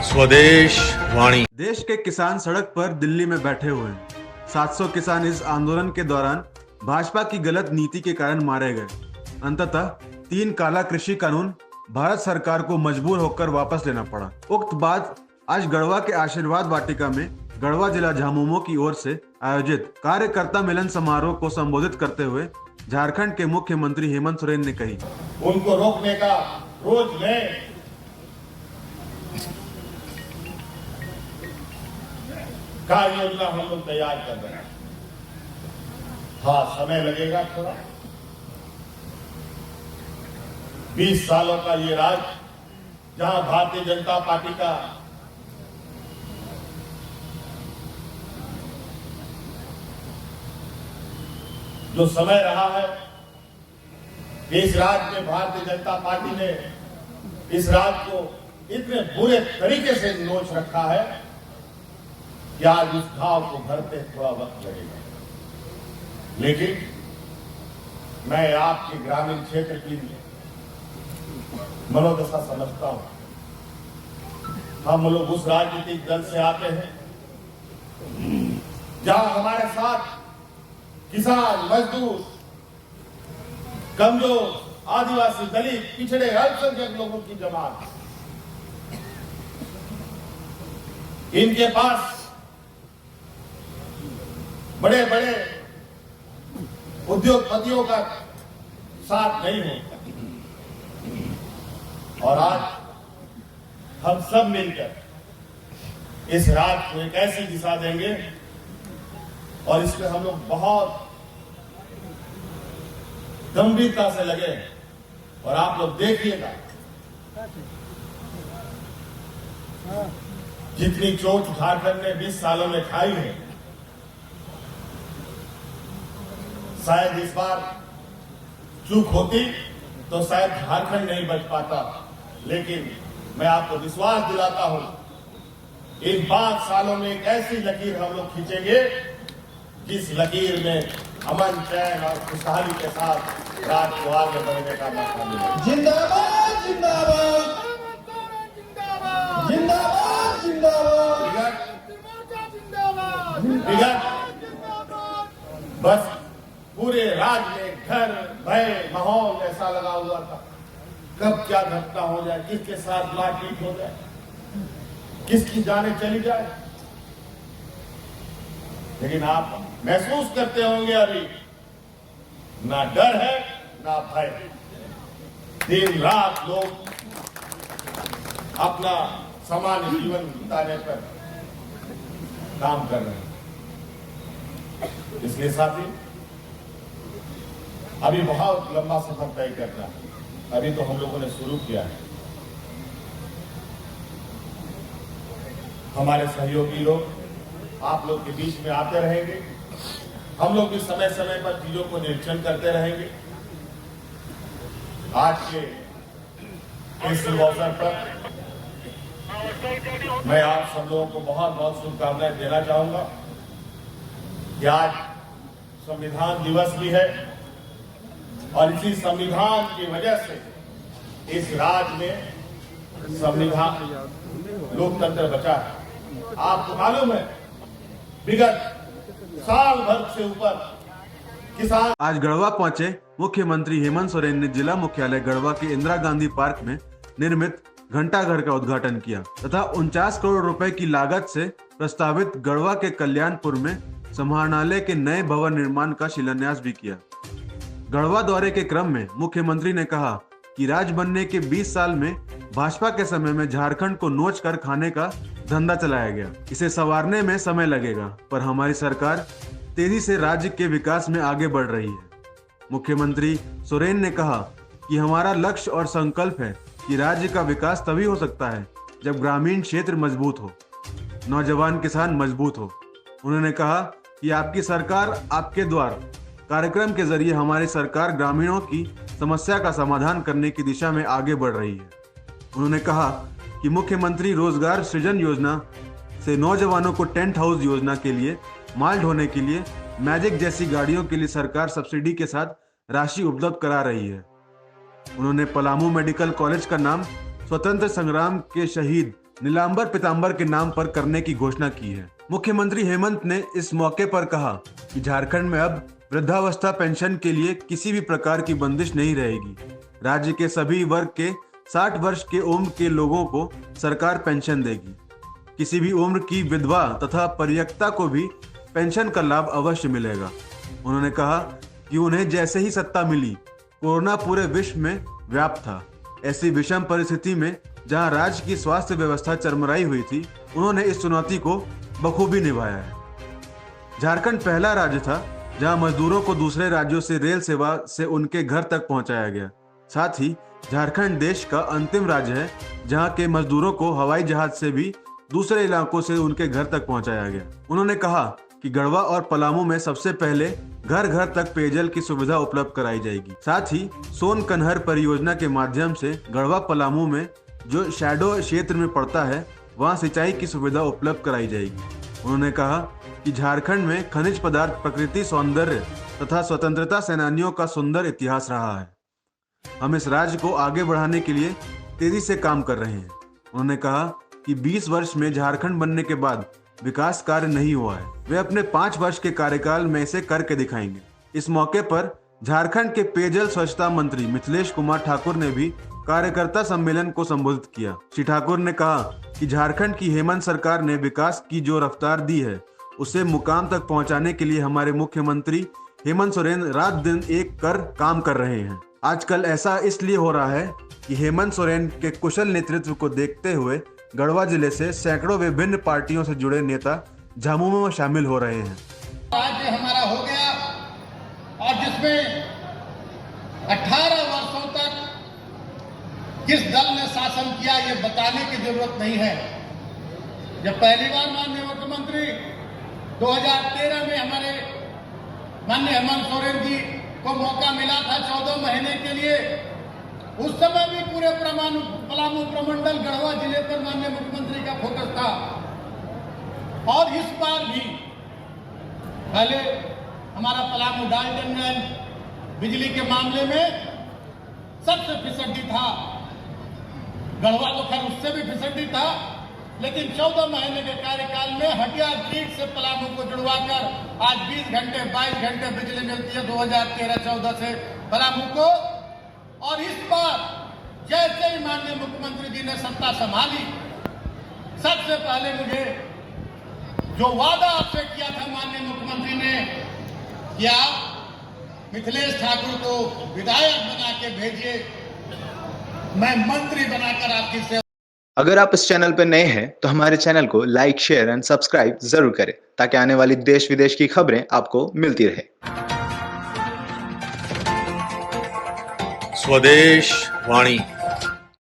स्वदेश वाणी। देश के किसान सड़क पर दिल्ली में बैठे हुए हैं। 700 किसान इस आंदोलन के दौरान भाजपा की गलत नीति के कारण मारे गए। अंततः 3 काला कृषि कानून भारत सरकार को मजबूर होकर वापस लेना पड़ा। उक्त बात आज गढ़वा के आशीर्वाद वाटिका में गढ़वा जिला झामुमो की ओर से आयोजित कार्यकर्ता मिलन समारोह को संबोधित करते हुए झारखंड के मुख्यमंत्री हेमंत सोरेन ने कही। उनको रोकने का रोज मैं कार्य योजना हम लोग तैयार कर रहे हैं। हाँ, समय लगेगा थोड़ा। 20 सालों का ये राज, जहां भारतीय जनता पार्टी का जो समय रहा है, इस राज्य में भारतीय जनता पार्टी ने इस राज्य को इतने बुरे तरीके से नोच रखा है कि आज उस घाव को भरते थोड़ा वक्त लगेगा। लेकिन मैं आपके ग्रामीण क्षेत्र की मनोदशा समझता हूं। हम लोग उस राजनीतिक दल से आते हैं जहां हमारे साथ किसान, मजदूर, कमजोर, आदिवासी, दलित, पिछड़े, अल्पसंख्यक लोगों की जमात, इनके पास बड़े बड़े उद्योगपतियों का साथ नहीं है। और आज हम सब मिलकर इस राज्य को एक ऐसी दिशा देंगे और इसमें हम लोग बहुत गंभीरता से लगे हैं। और आप लोग देखिएगा, जितनी चोट झारखंड ने 20 सालों में खाई है, शायद इस बार चूक होती तो शायद झारखंड नहीं बच पाता। लेकिन मैं आपको विश्वास दिलाता हूं, इन 5 सालों में एक ऐसी लकीर हम लोग खींचेंगे जिस लकीर में अमन, चैन और खुशहाली के साथ राज्य को आगे बढ़ने का मौका मिलेगा। जिंदाबाद जिंदाबाद जिंदाबाद जिंदाबाद। बस पूरे राज्य में घर, भय, माहौल ऐसा लगा हुआ था, कब क्या घटना हो जाए, किसके साथ मारपीट हो जाए, किसकी जाने चली जाए। लेकिन आप महसूस करते होंगे अभी ना डर है ना भय। दिन रात लोग अपना सामान्य जीवन बिताने पर काम कर रहे हैं। इसलिए साथी, अभी बहुत लंबा सफर तय करना है। अभी तो हम लोगों ने शुरू किया है। हमारे सहयोगी लोग आप लोग के बीच में आते रहेंगे। हम लोग भी समय समय पर चीजों को निरीक्षण करते रहेंगे। आज के इस शुभ अवसर पर मैं आप सब लोगों को बहुत बहुत शुभकामनाएं देना चाहूंगा कि आज संविधान दिवस भी है और इसी संविधान की वजह से इस राज्य में संविधान, लोकतंत्र बचा है। आपको मालूम है, विगत साल भर से ऊपर किसान। आज गढ़वा पहुंचे मुख्यमंत्री हेमंत सोरेन ने जिला मुख्यालय गढ़वा के इंदिरा गांधी पार्क में निर्मित घंटाघर का उद्घाटन किया तथा 49 करोड़ रुपए की लागत से प्रस्तावित गढ़वा के कल्याणपुर में समाहरणालय के नए भवन निर्माण का शिलान्यास भी किया। गढ़वा दौरे के क्रम में मुख्यमंत्री ने कहा कि राज्य बनने के 20 साल में भाजपा के समय में झारखंड को नोच कर खाने का धंधा चलाया गया। इसे संवारने में समय लगेगा, पर हमारी सरकार तेजी से राज्य के विकास में आगे बढ़ रही है। मुख्यमंत्री सोरेन ने कहा कि हमारा लक्ष्य और संकल्प है कि राज्य का विकास तभी हो सकता है जब ग्रामीण क्षेत्र मजबूत हो, नौजवान किसान मजबूत हो। उन्होंने कहा कि आपकी सरकार आपके द्वार कार्यक्रम के जरिए हमारी सरकार ग्रामीणों की समस्या का समाधान करने की दिशा में आगे बढ़ रही है। उन्होंने कहा कि मुख्यमंत्री रोजगार सृजन योजना से नौजवानों को टेंट हाउस योजना के लिए, माल ढोने के लिए, मैजिक जैसी गाड़ियों के लिए सरकार सब्सिडी के साथ राशि उपलब्ध करा रही है। उन्होंने पलामू मेडिकल कॉलेज का नाम स्वतंत्र संग्राम के शहीद नीलांबर पीतांबर के नाम पर करने की घोषणा की है। मुख्यमंत्री हेमंत ने इस मौके पर कहा कि झारखंड में अब वृद्धावस्था पेंशन के लिए किसी भी प्रकार की बंदिश नहीं रहेगी। राज्य के सभी वर्ग के 60 वर्ष के उम्र के लोगों को सरकार पेंशन देगी। किसी भी उम्र की विधवा तथा परित्यक्ता को भी पेंशन का लाभ अवश्य मिलेगा। उन्होंने कहा कि उन्हें जैसे ही सत्ता मिली, कोरोना पूरे विश्व में व्याप्त था। ऐसी विषम परिस्थिति में जहां राज्य की स्वास्थ्य व्यवस्था चरमराई हुई थी, उन्होंने इस चुनौती को बखूबी निभाया है। झारखंड पहला राज्य था जहां मजदूरों को दूसरे राज्यों से रेल सेवा से उनके घर तक पहुंचाया गया। साथ ही झारखंड देश का अंतिम राज्य है जहां के मजदूरों को हवाई जहाज से भी दूसरे इलाकों से उनके घर तक पहुंचाया गया। उन्होंने कहा कि गढ़वा और पलामू में सबसे पहले घर घर तक पेयजल की सुविधा उपलब्ध कराई जाएगी। साथ ही सोन कन्हर परियोजना के माध्यम से गढ़वा पलामू में जो शैडो क्षेत्र में पड़ता है, वहां सिंचाई की सुविधा उपलब्ध कराई जाएगी। उन्होंने कहा कि झारखंड में खनिज पदार्थ, प्रकृति सौंदर्य तथा स्वतंत्रता सेनानियों का सुंदर इतिहास रहा है। हम इस राज्य को आगे बढ़ाने के लिए तेजी से काम कर रहे हैं। उन्होंने कहा कि 20 वर्ष में झारखंड बनने के बाद विकास कार्य नहीं हुआ है। वे अपने 5 वर्ष के कार्यकाल में इसे करके दिखाएंगे। इस मौके पर झारखंड के पेयजल स्वच्छता मंत्री मिथिलेश कुमार ठाकुर ने भी कार्यकर्ता सम्मेलन को संबोधित किया। श्री ठाकुर ने कहा कि झारखंड की हेमंत सरकार ने विकास की जो रफ्तार दी है, उसे मुकाम तक पहुंचाने के लिए हमारे मुख्यमंत्री हेमंत सोरेन रात दिन एक कर काम कर रहे हैं। आजकल ऐसा इसलिए हो रहा है कि हेमंत सोरेन के कुशल नेतृत्व को देखते हुए गढ़वा जिले से सैकड़ों विभिन्न पार्टियों से जुड़े नेता झामुमो में शामिल हो रहे हैं। राज्य हमारा हो गया और जिसमें 18 वर्षों तक किस दल ने शासन किया ये बताने की जरूरत नहीं है। जब पहली बार माननीय मुख्यमंत्री 2013 में हमारे माननीय हेमंत सोरेन जी को मौका मिला था 14 महीने के लिए, उस समय भी पूरे पलामू प्रमंडल गढ़वा जिले पर माननीय मुख्यमंत्री का फोकस था। और इस बार भी पहले हमारा पलामू डाल्टनगंज बिजली के मामले में सबसे फिसड्डी था, गढ़वा तो खैर उससे भी फिसड्डी था, लेकिन 14 महीने के कार्यकाल में हटिया ग्रिड से पलामू को जुड़वाकर आज 20 घंटे 22 घंटे बिजली मिलती है 2013-14 से पलामू को। और इस बार जैसे ही माननीय मुख्यमंत्री जी ने सत्ता संभाली, सबसे पहले मुझे जो वादा आपसे किया था माननीय मुख्यमंत्री ने कि आप मिथिलेश ठाकुर को विधायक बना के भेजिए, मैं मंत्री बनाकर आपकी सेवा। अगर आप इस चैनल पर नए हैं तो हमारे चैनल को लाइक, शेयर एंड सब्सक्राइब जरूर करें ताकि आने वाली देश विदेश की खबरें आपको मिलती रहे। स्वदेश वाणी।